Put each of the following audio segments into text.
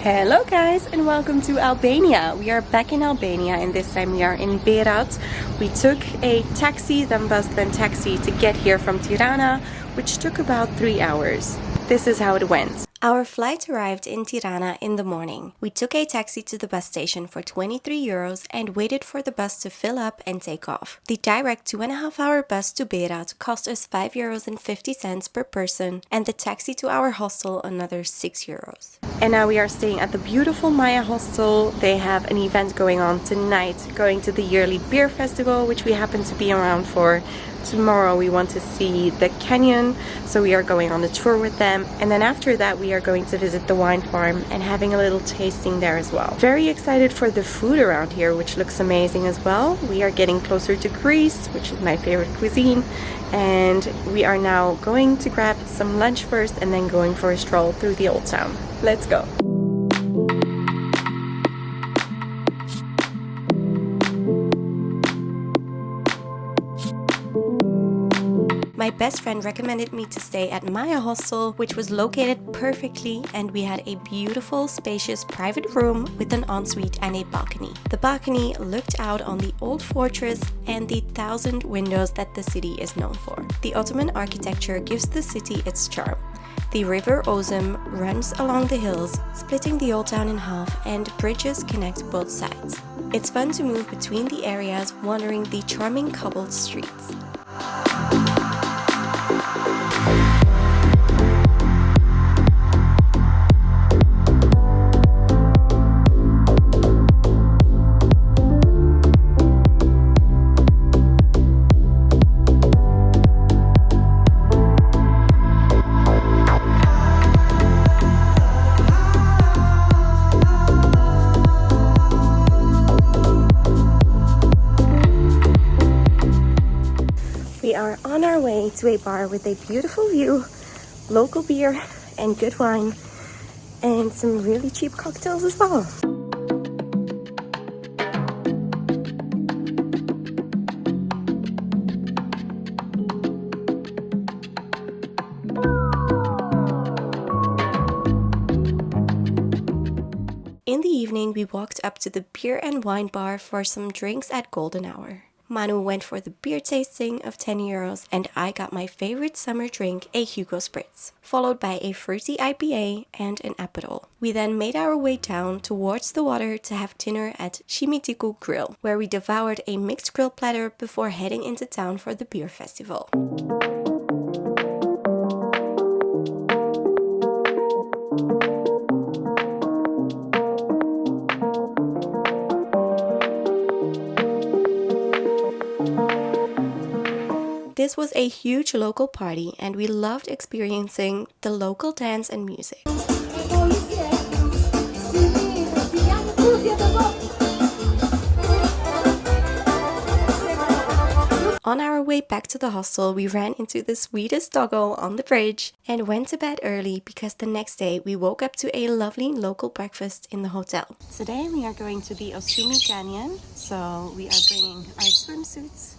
Hello guys and welcome to Albania. We are back in Albania and this time we are in Berat. We took a taxi, then bus, then taxi to get here from Tirana, which took about 3 hours. This is how it went. Our flight arrived in Tirana in the morning. We took a taxi to the bus station for 23 euros and waited for the bus to fill up and take off. The direct 2.5-hour bus to Berat cost us 5.50 euros per person and the taxi to our hostel another 6 euros. And now we are staying at the beautiful Maya hostel. They have an event going on tonight, going to the yearly beer festival, which we happen to be around for. Tomorrow we want to see the canyon, so we are going on a tour with them, and then after that we are going to visit the wine farm and having a little tasting there as well. Very excited for the food around here, which looks amazing as well. We are getting closer to Greece, which is my favorite cuisine, and we are now going to grab some lunch first and then going for a stroll through the old town. Let's go! My best friend recommended me to stay at Maya Hostel, which was located perfectly, and we had a beautiful, spacious private room with an ensuite and a balcony. The balcony looked out on the old fortress and the 1,000 windows that the city is known for. The Ottoman architecture gives the city its charm. The river Osumi runs along the hills, splitting the old town in half, and bridges connect both sides. It's fun to move between the areas, wandering the charming cobbled streets. We are on our way to a bar with a beautiful view, local beer and good wine, and some really cheap cocktails as well. In the evening, we walked up to the beer and wine bar for some drinks at golden hour. Manu went for the beer tasting of 10 euros and I got my favorite summer drink, a Hugo Spritz, followed by a fruity IPA and an Aperol. We then made our way down towards the water to have dinner at Shimitiku Grill, where we devoured a mixed grill platter before heading into town for the beer festival. This was a huge local party and we loved experiencing the local dance and music. On our way back to the hostel, we ran into the sweetest doggo on the bridge and went to bed early because the next day we woke up to a lovely local breakfast in the hotel. Today we are going to the Osumi Canyon, so we are bringing our swimsuits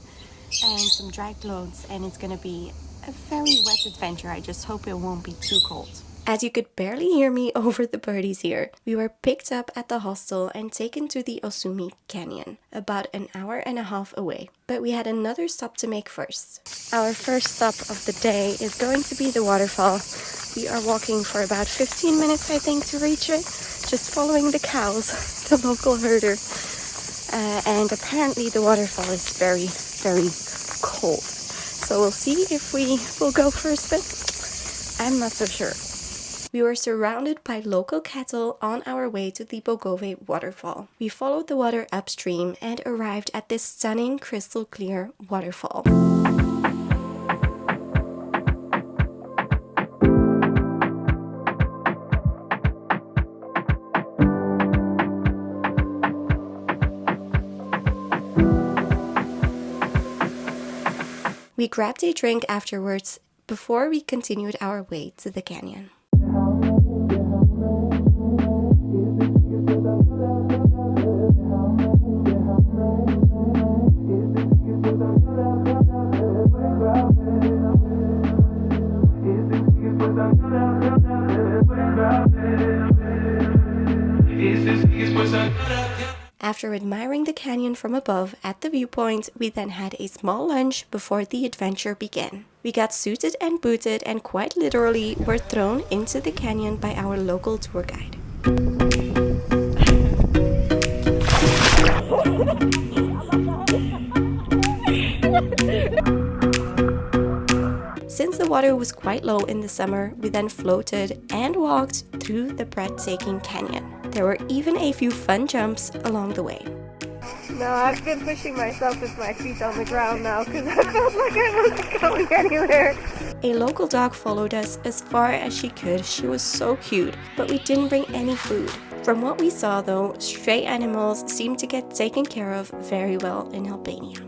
and some dry clothes, and it's gonna be a very wet adventure. I just hope it won't be too cold. As you could barely hear me over the birdies here, we were picked up at the hostel and taken to the Osumi Canyon, about an hour and a half away. But we had another stop to make first. Our first stop of the day is going to be the waterfall. We are walking for about 15 minutes, I think, to reach it, just following the cows, the local herder. And apparently the waterfall is very cold. So we'll see if we will go for a spin. I'm not so sure. We were surrounded by local cattle on our way to the Bogove waterfall. We followed the water upstream and arrived at this stunning crystal clear waterfall. We grabbed a drink afterwards before we continued our way to the canyon. After admiring the canyon from above at the viewpoint, we then had a small lunch before the adventure began. We got suited and booted and quite literally were thrown into the canyon by our local tour guide. Since the water was quite low in the summer, we then floated and walked through the breathtaking canyon. There were even a few fun jumps along the way. No, I've been pushing myself with my feet on the ground now because I felt like I wasn't going anywhere. A local dog followed us as far as she could. She was so cute, but we didn't bring any food. From what we saw though, stray animals seem to get taken care of very well in Albania.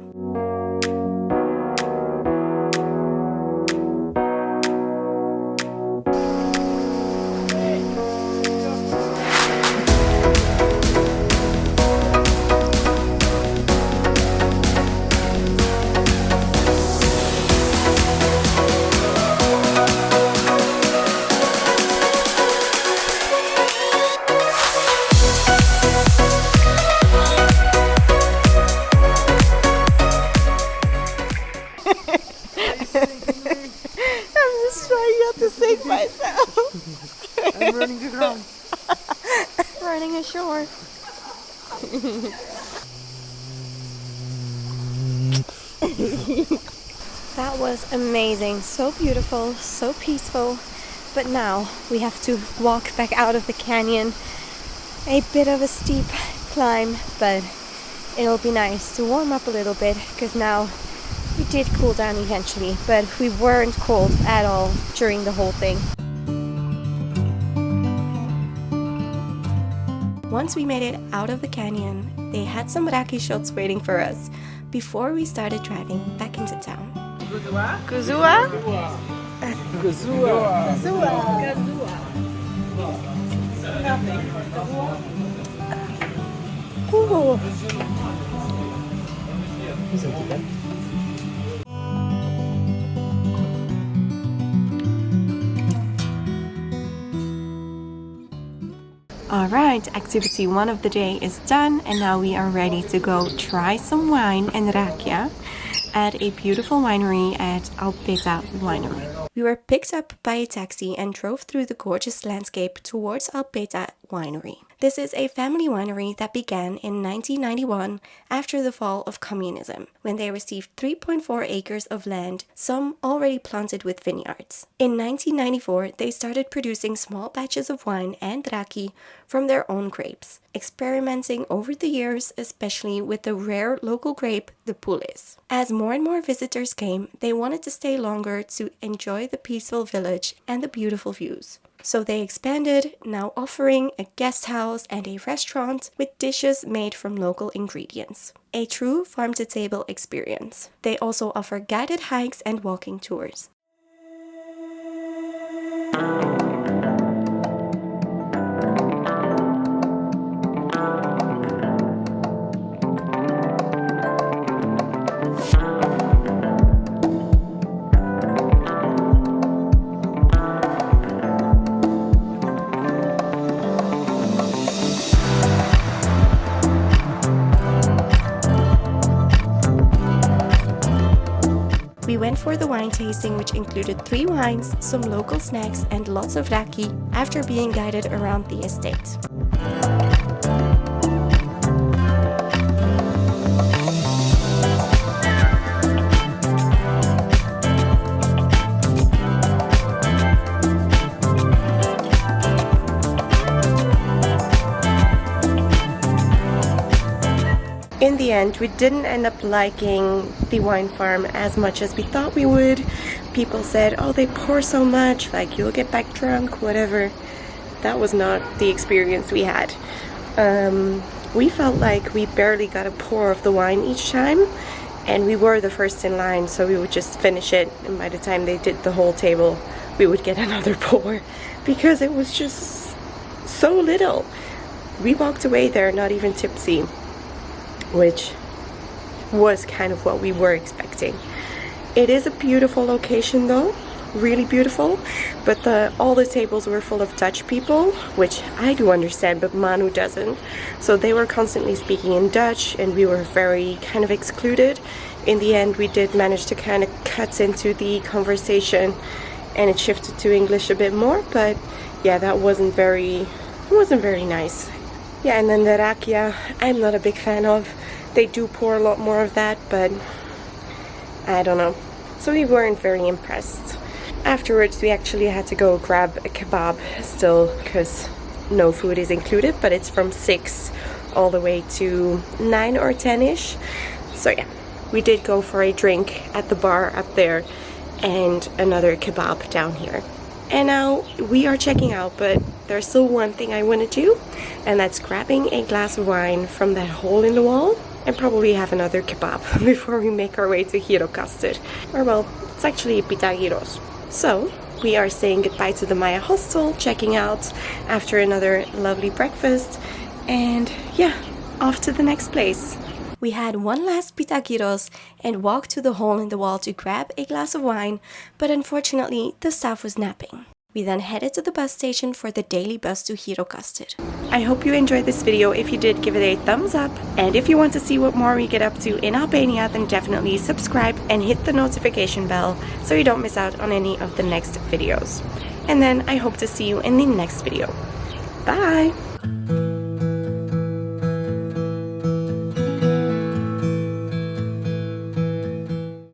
I'm running the ground. Running ashore. That was amazing. So beautiful, so peaceful. But now we have to walk back out of the canyon. A bit of a steep climb, but it'll be nice to warm up a little bit because now we did cool down eventually, but we weren't cold at all during the whole thing. Once we made it out of the canyon, they had some raki shots waiting for us before we started driving back into town. Kuzua? Kuzua. Alright, activity 1 of the day is done and now we are ready to go try some wine and rakia at a beautiful winery at Alpeta Winery. We were picked up by a taxi and drove through the gorgeous landscape towards Alpeta Winery. This is a family winery that began in 1991 after the fall of communism, when they received 3.4 acres of land, some already planted with vineyards. In 1994, they started producing small batches of wine and raki from their own grapes, experimenting over the years, especially with the rare local grape, the Pulis. As more and more visitors came, they wanted to stay longer to enjoy the peaceful village and the beautiful views. So they expanded, now offering a guest house and a restaurant with dishes made from local ingredients. A true farm-to-table experience. They also offer guided hikes and walking tours. We went for the wine tasting, which included 3 wines, some local snacks and lots of raki after being guided around the estate. In the end, we didn't end up liking the wine farm as much as we thought we would. People said, oh, they pour so much, like you'll get back drunk, whatever. That was not the experience we had. We felt like we barely got a pour of the wine each time, and we were the first in line, so we would just finish it, and by the time they did the whole table, we would get another pour, because it was just so little. We walked away there not even tipsy, which was kind of what we were expecting. It is a beautiful location though. really beautiful, but all the tables were full of Dutch people, which I do understand, but Manu doesn't. So they were constantly speaking in Dutch and we were very kind of excluded. In the end, we did manage to kind of cut into the conversation and it shifted to English a bit more, but yeah, that wasn't very nice. Yeah, and then the rakia, I'm not a big fan of. They do pour a lot more of that, but I don't know. So we weren't very impressed. Afterwards, we actually had to go grab a kebab still, because no food is included, but it's from 6 all the way to 9 or 10-ish. So yeah, we did go for a drink at the bar up there and another kebab down here. And now we are checking out, but there's still one thing I want to do, and that's grabbing a glass of wine from that hole in the wall and probably have another kebab before we make our way to Girokastir. Or well, it's actually Pita Giros. So we are saying goodbye to the Maya Hostel, checking out after another lovely breakfast, and yeah, off to the next place. We had one last pita gyros and walked to the hole in the wall to grab a glass of wine, but unfortunately the staff was napping. We then headed to the bus station for the daily bus to Girokastir. I hope you enjoyed this video. If you did, give it a thumbs up. And if you want to see what more we get up to in Albania, then definitely subscribe and hit the notification bell so you don't miss out on any of the next videos. And then I hope to see you in the next video. Bye!